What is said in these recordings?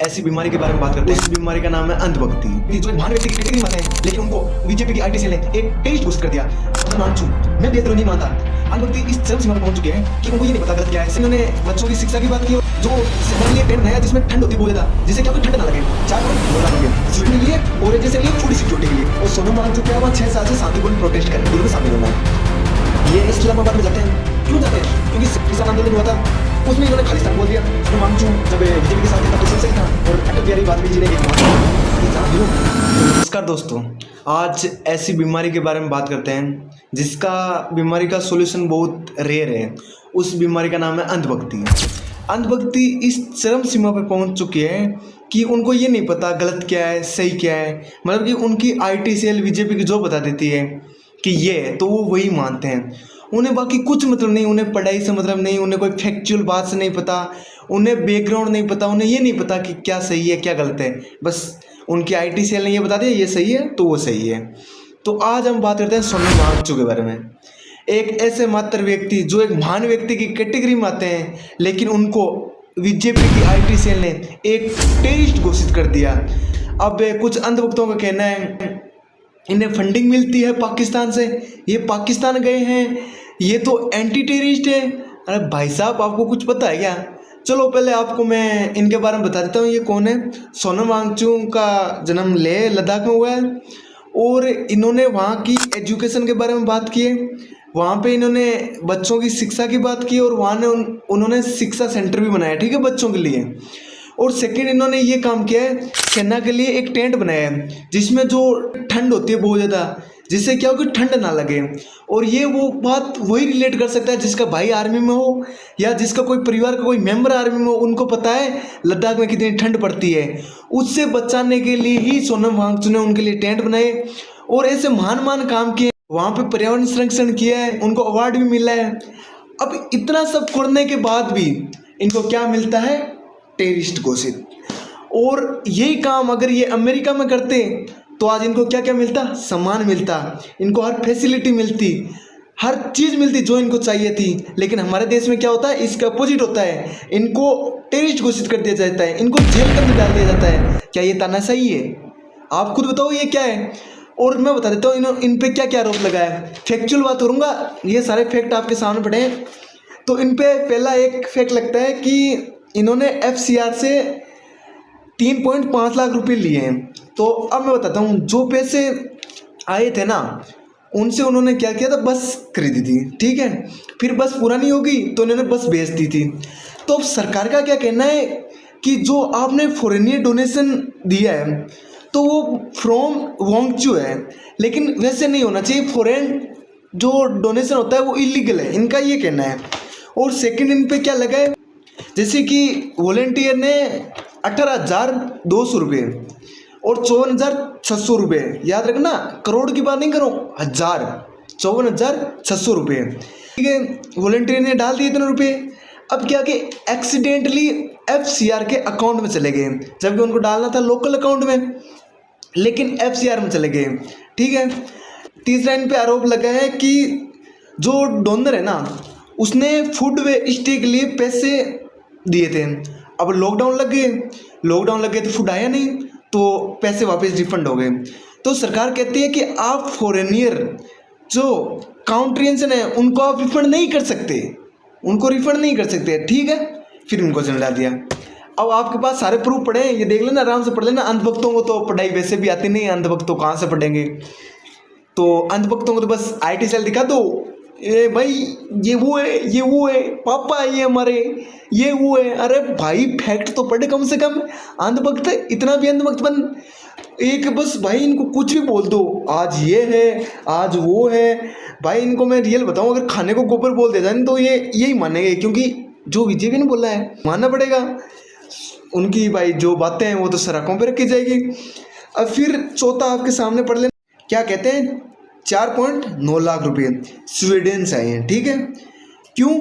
ऐसी बीमारी के बारे में बात करते हैं। इस बीमारी का नाम है अंधभक्ति। जो महान व्यक्ति की कैटेगरी में आते हैं, लेकिन उनको बीजेपी की आईटी सेल ने एक टेस्ट घोषित कर दिया। मैं भी नहीं मानता। अंधभक्ति इस चरम सीमा पर पहुंच चुके हैं कि उनको ये नहीं पता गलत क्या है। इन्होंने बच्चों की शिक्षा की बात की, जो लिए टेंट नया जिसमें ठंड होती बहुत ज्यादा, जिससे क्या ठंड ना लगे। 4 स्टूडेंट के लिए और जैसे लिए फूड सिक्योरिटी के लिए। और सोनम वांगचुक क्या 6 साल से शांतिपूर्ण प्रोटेस्ट कर रहे हैं, शामिल होना है। ये इस्लामाबाद में जाते हैं। क्यों जाते हैं? क्योंकि किसान आंदोलन हुआ था, उसमें इन्होंने खालिस्तान बोल दिया। सोनम वांगचुक जब बीजेपी के साथ था तो सही था, और अटल बिहारी वाजपेयी जी ने नमस्कार दोस्तों, आज ऐसी बीमारी के बारे में बात करते हैं जिसका बीमारी का सॉल्यूशन बहुत रेयर है। उस बीमारी का नाम है अंधभक्ति। अंधभक्ति इस चरम सीमा पर पहुंच चुकी है कि उनको ये नहीं पता गलत क्या है सही क्या है। मतलब कि उनकी आईटी सेल बीजेपी की जो बता देती है कि ये है तो वो वही मानते हैं। उन्हें बाकी कुछ मतलब नहीं, उन्हें पढ़ाई से मतलब नहीं, उन्हें कोई फैक्चुअल बात से नहीं पता, उन्हें बैकग्राउंड नहीं पता, उन्हें ये नहीं पता कि क्या सही है क्या गलत है। बस उनकी आईटी सेल ने ये बता दिया ये सही है तो वो सही है। तो आज हम बात करते हैं सोनम वांगचुक के बारे में। एक ऐसे मात्र व्यक्ति जो एक महान व्यक्ति की कैटेगरी में आते हैं, लेकिन उनको बीजेपी की आईटी सेल ने एक टेररिस्ट घोषित कर दिया। अब कुछ अंधभक्तों का कहना है इन्हें फंडिंग मिलती है पाकिस्तान से, ये पाकिस्तान गए हैं, ये तो एंटी टेररिस्ट है। अरे भाई साहब, आपको कुछ पता है क्या? चलो पहले आपको मैं इनके बारे में बता देता हूँ ये कौन है। सोनम वांगचुक का जन्म लेह लद्दाख में हुआ है, और इन्होंने वहाँ की एजुकेशन के बारे में बात की है। वहाँ पे इन्होंने बच्चों की शिक्षा की बात की, और वहाँ ने उन्होंने शिक्षा सेंटर भी बनाया, ठीक है, बच्चों के लिए। और सेकंड इन्होंने ये काम किया है, सेना के लिए एक टेंट बनाया है जिसमें जो ठंड होती है बहुत ज़्यादा, जिससे क्या हो कि ठंड ना लगे। और ये वो बात वही रिलेट कर सकता है जिसका भाई आर्मी में हो, या जिसका कोई परिवार का कोई मेंबर आर्मी में हो। उनको पता है लद्दाख में कितनी ठंड पड़ती है, उससे बचाने के लिए ही सोनम वांगचुक ने उनके लिए टेंट बनाए और ऐसे महान काम किए। वहाँ पे पर्यावरण संरक्षण किया है, उनको अवार्ड भी मिला है। अब इतना सब करने के बाद भी इनको क्या मिलता है? टेररिस्ट घोषित। और यही काम अगर ये अमेरिका में करते तो आज इनको क्या क्या मिलता? सम्मान मिलता, इनको हर फैसिलिटी मिलती, हर चीज़ मिलती जो इनको चाहिए थी। लेकिन हमारे देश में क्या होता है? इसका अपोजिट होता है। इनको टेररिस्ट घोषित कर दिया जाता है, इनको जेल के अंदर डाल दिया जाता है। क्या ये तानाशाही है? आप खुद बताओ ये क्या है। और मैं बता देता हूँ इन पे क्या क्या आरोप लगा है। फैक्चुअल बात करूँगा, ये सारे फैक्ट आपके सामने पड़े हैं। तो इन पे पहला एक फैक्ट लगता है कि इन्होंने FCR से 3.5 लाख रुपए लिए हैं। तो अब मैं बताता हूँ, जो पैसे आए थे ना उनसे उन्होंने क्या किया था? बस खरीदी थी, ठीक है। फिर बस पुरानी होगी तो उन्होंने बस बेच दी थी। तो अब सरकार का क्या कहना है कि जो आपने फॉरेनियर डोनेशन दिया है तो वो फ्रॉम वांगचुक है, लेकिन वैसे नहीं होना चाहिए। फॉरेन जो डोनेशन होता है वो इलीगल है, इनका ये कहना है। और सेकंड इन पे क्या लगा है, जैसे कि वॉलेंटियर ने 18,200 रुपये और 54,600 रुपये, याद रखना, करोड़ की बात नहीं करो, 54,600 रुपये, ठीक है। वॉलेंटियर ने डाल दिए इतने रुपये। अब क्या कि एक्सीडेंटली FCR के अकाउंट में चले गए, जबकि उनको डालना था लोकल अकाउंट में, लेकिन FCR में चले गए, ठीक है। तीसरा इन पे आरोप लगा है कि जो डोनर है ना उसने फूड वेस्ट के लिए पैसे दिए थे। अब लॉकडाउन लग गए तो फूड आया नहीं, तो पैसे वापस रिफंड हो गए। तो सरकार कहती है कि आप फॉरेनियर जो काउंट्रियंसन है उनको आप रिफंड नहीं कर सकते, ठीक है। फिर उनको जेल डाल दिया। अब आपके पास सारे प्रूफ पड़े हैं, ये देख लेना, आराम से पढ़ लेना। अंधभक्तों को तो पढ़ाई वैसे भी आती नहीं, अंधभक्तों कहाँ से पढ़ेंगे? तो अंधभक्तों को तो बस आईटी सेल दिखा दो, ये भाई ये वो है, पापा ये हमारे, ये वो है। अरे भाई फैक्ट तो पढ़े कम से कम। अंधभक्त इतना भी अंधभक्त बन एक बस भाई इनको कुछ भी बोल दो, आज ये है आज वो है। भाई इनको मैं रियल बताऊं, अगर खाने को गोबर बोल दे जाए तो ये यही मानेंगे, क्योंकि जो बीजेपी ने बोला है मानना पड़ेगा। उनकी भाई जो बातें हैं वो तो सराखों पे रखी जाएगी। अब फिर चौथा आपके सामने पढ़ लेना, क्या कहते हैं? 4.9 लाख रुपये स्वीडन से आए हैं, ठीक है। क्यों?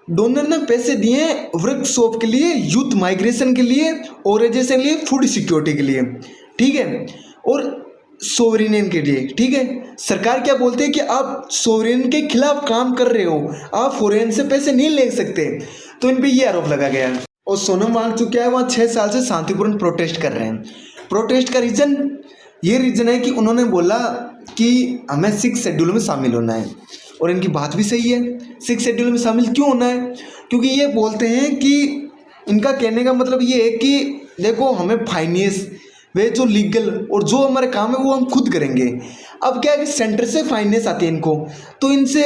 डोनर ने पैसे दिए वर्कशॉप के लिए, यूथ माइग्रेशन के लिए, ऑर्गेनाइजेशन के लिए, फूड सिक्योरिटी के लिए, ठीक है, और सोवरेन के लिए, ठीक है। सरकार क्या बोलती है कि आप सोवरेन के खिलाफ काम कर रहे हो, आप फॉरेन से पैसे नहीं ले सकते। तो इन पे ये आरोप लगा गया है। और सोनम वांगचुक क्या है, वहाँ 6 साल से शांतिपूर्ण प्रोटेस्ट कर रहे हैं। प्रोटेस्ट का रीज़न ये रीज़न है कि उन्होंने बोला कि हमें 6 शेड्यूल में शामिल होना है, और इनकी बात भी सही है। 6 शेड्यूल में शामिल क्यों होना है? क्योंकि ये बोलते हैं कि इनका कहने का मतलब ये है कि देखो, हमें फाइनेंस वे जो लीगल और जो हमारे काम है वो हम खुद करेंगे। अब क्या है कि सेंटर से फाइनेंस आती है इनको, तो इनसे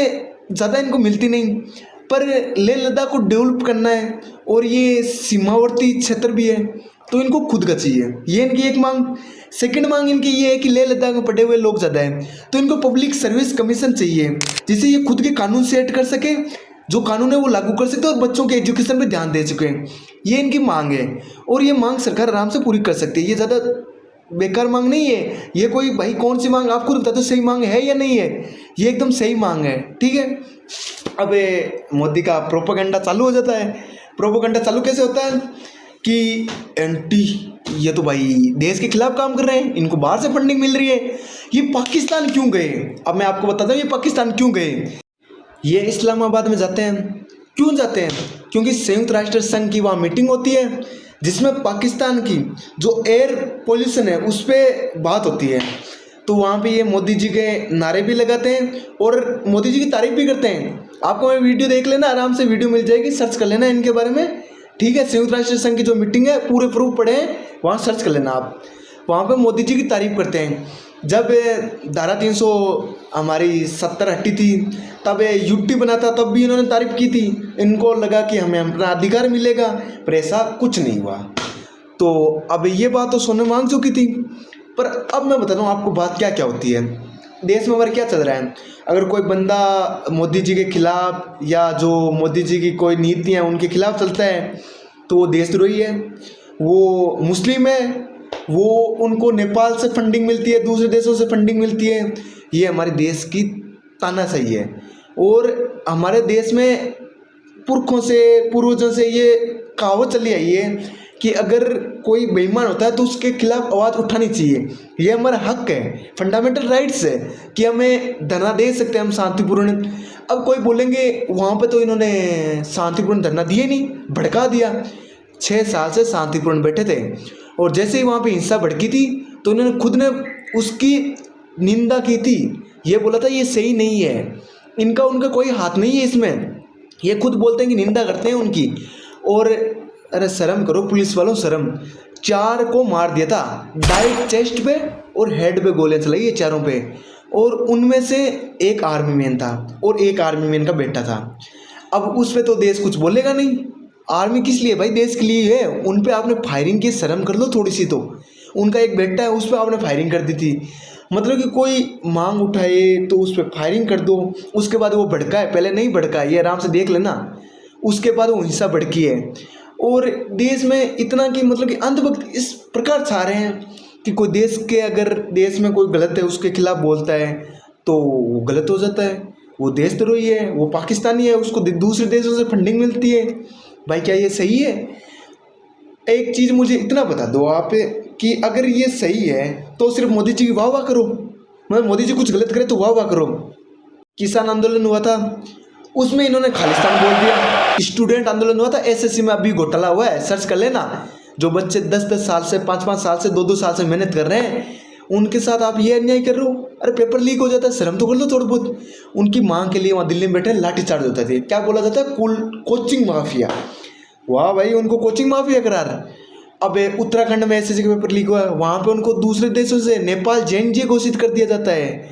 ज़्यादा इनको मिलती नहीं, पर लेह लद्दाख को डेवलप करना है और ये सीमावर्ती क्षेत्र भी है, तो इनको खुद का चाहिए। ये इनकी एक मांग। सेकंड मांग इनकी ये है कि लेह लद्दाख में पढ़े हुए लोग ज़्यादा हैं, तो इनको पब्लिक सर्विस कमीशन चाहिए, जिससे ये खुद के कानून सेट कर सके, जो कानून है वो लागू कर सकते हैं और बच्चों के एजुकेशन पे ध्यान दे सकें। ये इनकी मांग है, और ये मांग सरकार आराम से पूरी कर सकती है। ये ज़्यादा बेकार मांग नहीं है। ये कोई भाई कौन सी मांग, आप खुद बता दो सही मांग है या नहीं है। ये एकदम सही मांग है, ठीक है। अब मोदी का प्रोपेगेंडा चालू हो जाता है। प्रोपेगेंडा चालू कैसे होता है कि एंटी, ये तो भाई देश के खिलाफ काम कर रहे हैं, इनको बाहर से फंडिंग मिल रही है। ये पाकिस्तान क्यों गए? अब मैं आपको बताता हूँ ये पाकिस्तान क्यों गए। ये इस्लामाबाद में जाते हैं। क्यों जाते हैं? क्योंकि संयुक्त राष्ट्र संघ की वहाँ मीटिंग होती है, जिसमें पाकिस्तान की जो एयर पोल्यूशन है उस पर बात होती है। तो वहाँ पे ये मोदी जी के नारे भी लगाते हैं और मोदी जी की तारीफ भी करते हैं। आपको मैं वीडियो देख लेना, आराम से वीडियो मिल जाएगी, सर्च कर लेना इनके बारे में, ठीक है। संयुक्त राष्ट्र संघ की जो मीटिंग है पूरे प्रूफ पड़े हैं, वहाँ सर्च कर लेना आप। वहाँ पे मोदी जी की तारीफ करते हैं। जब धारा 300 हमारी 70 हटी थी, तब यूटी बना था, तब भी इन्होंने तारीफ की थी। इनको लगा कि हमें अपना अधिकार मिलेगा, पर ऐसा कुछ नहीं हुआ। तो अब ये बात तो सोनम वांगचुक की थी, पर अब मैं बताता हूँ आपको बात क्या क्या होती है। देश में हमारे क्या चल रहा है। अगर कोई बंदा मोदी जी के खिलाफ या जो मोदी जी की कोई नीतियाँ उनके खिलाफ चलता है, तो वो देशद्रोही है, वो मुस्लिम है, वो उनको नेपाल से फंडिंग मिलती है, दूसरे देशों से फंडिंग मिलती है। ये हमारे देश की तानाशाही है। और हमारे देश में पुरखों से, पूर्वजों से ये कहावत चली आई है कि अगर कोई बेईमान होता है तो उसके खिलाफ आवाज़ उठानी चाहिए। ये हमारा हक है, फंडामेंटल राइट्स है कि हमें धरना दे सकते हैं हम शांतिपूर्ण। अब कोई बोलेंगे वहाँ पे तो इन्होंने शांतिपूर्ण धरना दिए नहीं, भड़का दिया। 6 साल से शांतिपूर्ण बैठे थे, और जैसे ही वहाँ पे हिंसा भड़की थी तो इन्होंने खुद ने उसकी निंदा की थी। ये बोला था ये सही नहीं है, इनका उनका कोई हाथ नहीं है इसमें। ये खुद बोलते हैं कि निंदा करते हैं उनकी। और अरे शर्म करो पुलिस वालों, शर्म। 4 को मार दिया था, डाइट चेस्ट पे और हेड पे गोलियां चलाई है, चारों पे। और उनमें से एक आर्मी मैन था और एक आर्मी मैन का बेटा था। अब उस पे तो देश कुछ बोलेगा नहीं। आर्मी किस लिए भाई? देश के लिए है। उन पे आपने फायरिंग की, शर्म कर लो थोड़ी सी तो। उनका एक बेटा है, उस पर आपने फायरिंग कर दी थी। मतलब कि कोई मांग उठाए तो उस पर फायरिंग कर दो, उसके बाद वो भड़का है। पहले नहीं भड़का है, ये आराम से देख लेना। उसके बाद वो हिंसा भड़की है। और देश में इतना कि मतलब कि अंधभक्त इस प्रकार छा रहे हैं कि कोई देश के, अगर देश में कोई गलत है उसके खिलाफ बोलता है तो वो गलत हो जाता है, वो देशद्रोही है, वो पाकिस्तानी है, उसको दूसरे देशों से फंडिंग मिलती है। भाई क्या ये सही है? एक चीज़ मुझे इतना बता दो आप कि अगर ये सही है तो सिर्फ मोदी जी की वाह वाह करो, मतलब मोदी जी कुछ गलत करे तो वाह वाह करो। किसान आंदोलन हुआ था, उसमें इन्होंने खालिस्तान बोल दिया। स्टूडेंट आंदोलन हुआ था, एसएससी में अभी घोटाला हुआ है, सर्च कर लेना। जो बच्चे 10-10 साल से, 5-5 साल से, 2-2 साल से मेहनत कर रहे हैं, उनके साथ आप ये अन्याय कर रहे हो। अरे पेपर लीक हो जाता है, शर्म तो कर लो थोड़ा बहुत। उनकी मांग के लिए वहाँ दिल्ली में बैठे लाठीचार्ज होता थे। क्या बोला जाता है? Coaching mafia. वाह भाई, उनको कोचिंग माफिया करार। अब उत्तराखंड में एसएससी का पेपर लीक हुआ है, वहाँ पे उनको दूसरे देशों से, नेपाल, जेएनजे घोषित कर दिया जाता है।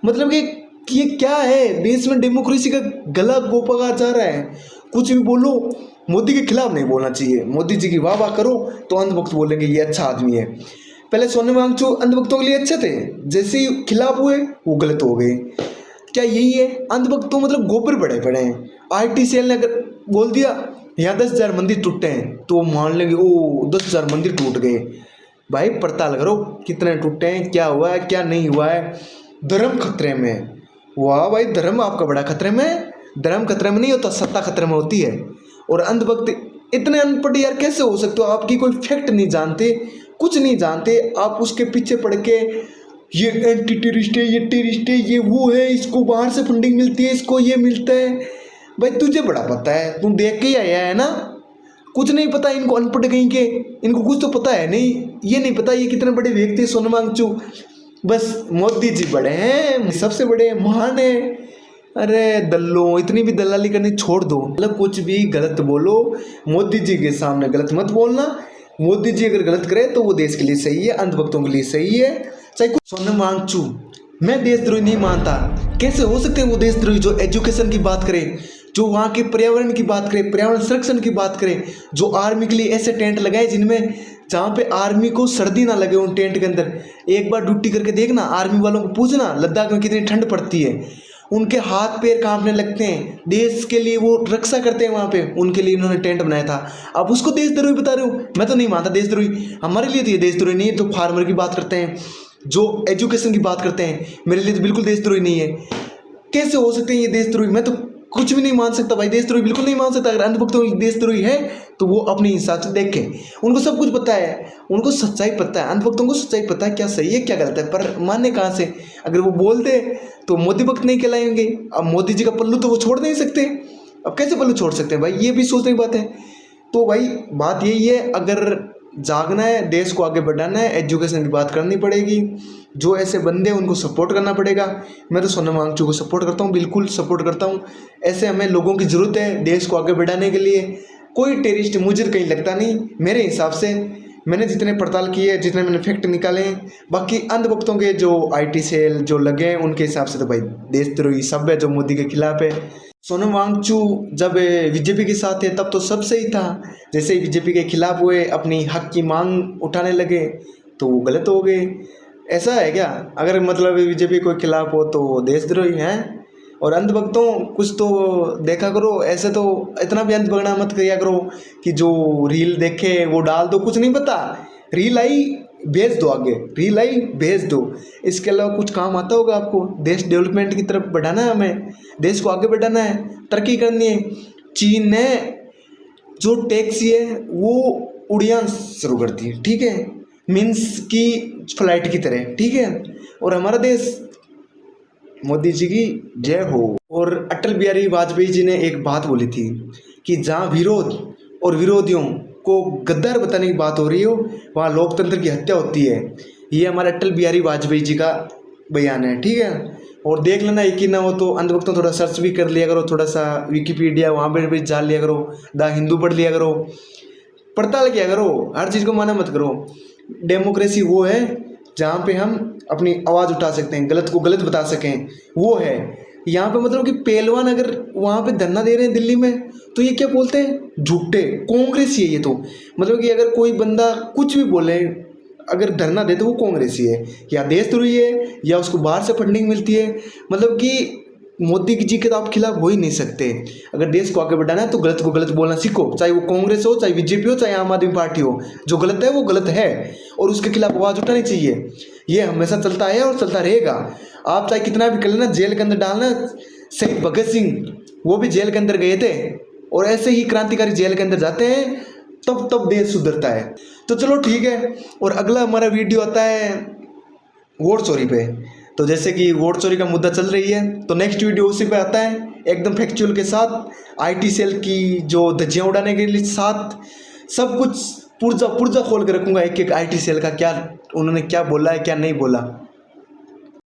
मतलब कि ये क्या है? देश में डेमोक्रेसी का गला गोपा जा रहा है। कुछ भी बोलो, मोदी के खिलाफ नहीं बोलना चाहिए। मोदी जी की वाह वाह करो तो अंधभक्त बोलेंगे ये अच्छा आदमी है। पहले सोनम वांगचुक अंधभक्तों के लिए अच्छे थे, जैसे ही खिलाफ हुए वो गलत हो गए। क्या यही है? अंधभक्त तो मतलब गोबर बड़े पड़े हैं। आईटी सेल ने अगर बोल दिया यहाँ 10,000 मंदिर टूटे हैं, तो मान लेंगे ओ 10,000 मंदिर टूट गए। भाई पड़ताल करो कितने टूटे हैं, क्या हुआ है, क्या नहीं हुआ है। धर्म खतरे में। वाह भाई, धर्म आपका बड़ा खतरे में। धर्म खतरे में नहीं होता, सत्ता खतरे में होती है। और अंधभक्त इतने अनपढ़ यार कैसे हो सकते हो? आपकी कोई फैक्ट नहीं जानते, कुछ नहीं जानते, आप उसके पीछे पड़ के ये एंटी टेररिस्ट है, ये टेररिस्ट है, ये वो है, इसको बाहर से फंडिंग मिलती है, इसको ये मिलता है। भाई तुझे बड़ा पता है, तुम देख के ही आया है ना। कुछ नहीं पता इनको, अनपढ़ कहीं के, इनको कुछ तो पता है नहीं, ये नहीं पता ये कितने बड़े व्यक्ति सोनम वांगचू। बस मोदी जी बड़े हैं, सबसे बड़े महान है। अरे दल्लो, इतनी भी दलाली करनी छोड़ दो, मतलब कुछ भी गलत बोलो, मोदी जी के सामने गलत मत बोलना। मोदी जी अगर गलत करे तो वो देश के लिए सही है, अंधभक्तों के लिए सही है। चाहे कुछ सोनम वांगचू, मैं देशद्रोही नहीं मानता। कैसे हो सकते हैं वो देशद्रोही जो एजुकेशन की बात करें, जो वहाँ के पर्यावरण की बात करें, पर्यावरण संरक्षण की बात करें, जो आर्मी के लिए ऐसे टेंट लगाए जिनमें जहाँ पे आर्मी को सर्दी ना लगे उन टेंट के अंदर। एक बार ड्यूटी करके देखना, आर्मी वालों को पूछना लद्दाख में कितनी ठंड पड़ती है, उनके हाथ पैर कांपने लगते हैं। देश के लिए वो रक्षा करते हैं वहाँ पे, उनके लिए इन्होंने टेंट बनाया था। अब उसको देशद्रोही बता रहे हो? मैं तो नहीं मानता देशद्रोही। हमारे लिए तो ये देशद्रोही नहीं है। तो फार्मर की बात करते हैं, जो एजुकेशन की बात करते हैं, मेरे लिए तो बिल्कुल देशद्रोही नहीं है। कैसे हो सकते हैं ये देशद्रोही? मैं तो कुछ भी नहीं मान सकता भाई, देशद्रोही बिल्कुल नहीं मान सकता। अगर अंधभक्तों की देशद्रोही है तो वो अपने हिसाब से देखें, उनको सब कुछ पता है, उनको सच्चाई पता है। अंधभक्तों को सच्चाई पता है क्या सही है क्या गलत है, पर मानने कहाँ से? अगर वो बोल दे तो मोदी भक्त नहीं कहलाएंगे। अब मोदी जी का पल्लू तो वो छोड़ नहीं सकते, अब कैसे पल्लू छोड़ सकते हैं भाई, ये भी सोचने की बात है। तो भाई बात यही है, अगर जागना है, देश को आगे बढ़ाना है, एजुकेशन की बात करनी पड़ेगी। जो ऐसे बंदे हैं उनको सपोर्ट करना पड़ेगा। मैं तो सोनम वांगचू को सपोर्ट करता हूँ, बिल्कुल सपोर्ट करता हूँ। ऐसे हमें लोगों की ज़रूरत है देश को आगे बढ़ाने के लिए। कोई टेररिस्ट मुझे कहीं लगता नहीं मेरे हिसाब से। मैंने जितने पड़ताल किए, जितने मैंने फैक्ट निकाले हैं, बाकी अंधभक्तों के जो IT सेल जो लगे हैं उनके हिसाब से तो भाई देशद्रोही सब है जो मोदी के खिलाफ है। सोनम वांगचू जब बीजेपी के साथ थे तब तो सब सही था, जैसे ही बीजेपी के खिलाफ हुए, अपनी हक की मांग उठाने लगे तो वो गलत हो गए। ऐसा है क्या? अगर मतलब बीजेपी के खिलाफ हो तो देशद्रोही हैं? और अंधभक्तों कुछ तो देखा करो, ऐसे तो इतना भी अंधभगना मत किया करो कि जो रील देखे वो डाल दो। कुछ नहीं पता, रील आई भेज दो, आगे रील आई भेज दो। इसके अलावा कुछ काम आता होगा आपको? देश डेवलपमेंट की तरफ बढ़ाना है, हमें देश को आगे बढ़ाना है, तरक्की करनी है। चीन ने जो टैक्सी है वो उड़ान शुरू कर दी, ठीक है, मीन्स की फ्लाइट की तरह, ठीक है। और हमारा देश, मोदी जी की जय हो। और अटल बिहारी वाजपेयी जी ने एक बात बोली थी कि जहाँ विरोध और विरोधियों को गद्दार बताने की बात हो रही हो वहाँ लोकतंत्र की हत्या होती है। ये हमारे अटल बिहारी वाजपेयी जी का बयान है, ठीक है। और देख लेना, यकीन ना हो तो अंधभक्तों थोड़ा सर्च भी कर लिया करो, थोड़ा सा विकिपीडिया वहाँ पर भी जान लिया करो, द हिंदू पढ़ लिया करो, पड़ताल किया करो, हर चीज़ को माना मत करो। डेमोक्रेसी वो है जहाँ पे हम अपनी आवाज़ उठा सकते हैं, गलत को गलत बता सकें, वो है। यहाँ पे मतलब कि पहलवान अगर वहाँ पे धरना दे रहे हैं दिल्ली में तो ये क्या बोलते हैं? झूठे कांग्रेसी है ये तो। मतलब कि अगर कोई बंदा कुछ भी बोले, अगर धरना दे तो वो कांग्रेसी है, या देशद्रोही है, या उसको बाहर से फंडिंग मिलती है। मतलब कि मोदी जी के तो आप खिलाफ हो ही नहीं सकते। अगर देश को आगे बढ़ाना है तो गलत को गलत बोलना सीखो, चाहे वो कांग्रेस हो, चाहे बीजेपी हो, चाहे आम आदमी पार्टी हो। जो गलत है वो गलत है और उसके खिलाफ आवाज़ उठानी चाहिए। ये हमेशा चलता है और चलता रहेगा। आप चाहे कितना भी कर लेना, जेल के अंदर डालना। शहीद भगत सिंह वो भी जेल के अंदर गए थे, और ऐसे ही क्रांतिकारी जेल के अंदर जाते हैं तब देश सुधरता है। तो चलो ठीक है, और अगला हमारा वीडियो आता है वोट चोरी पे। तो जैसे कि वोट चोरी का मुद्दा चल रही है तो नेक्स्ट वीडियो उसी पे आता है, एकदम फैक्चुअल के साथ, IT सेल की जो धज्जियाँ उड़ाने के लिए साथ सब कुछ पुर्जा खोल के रखूँगा, एक एक IT सेल का क्या उन्होंने क्या बोला है क्या नहीं बोला।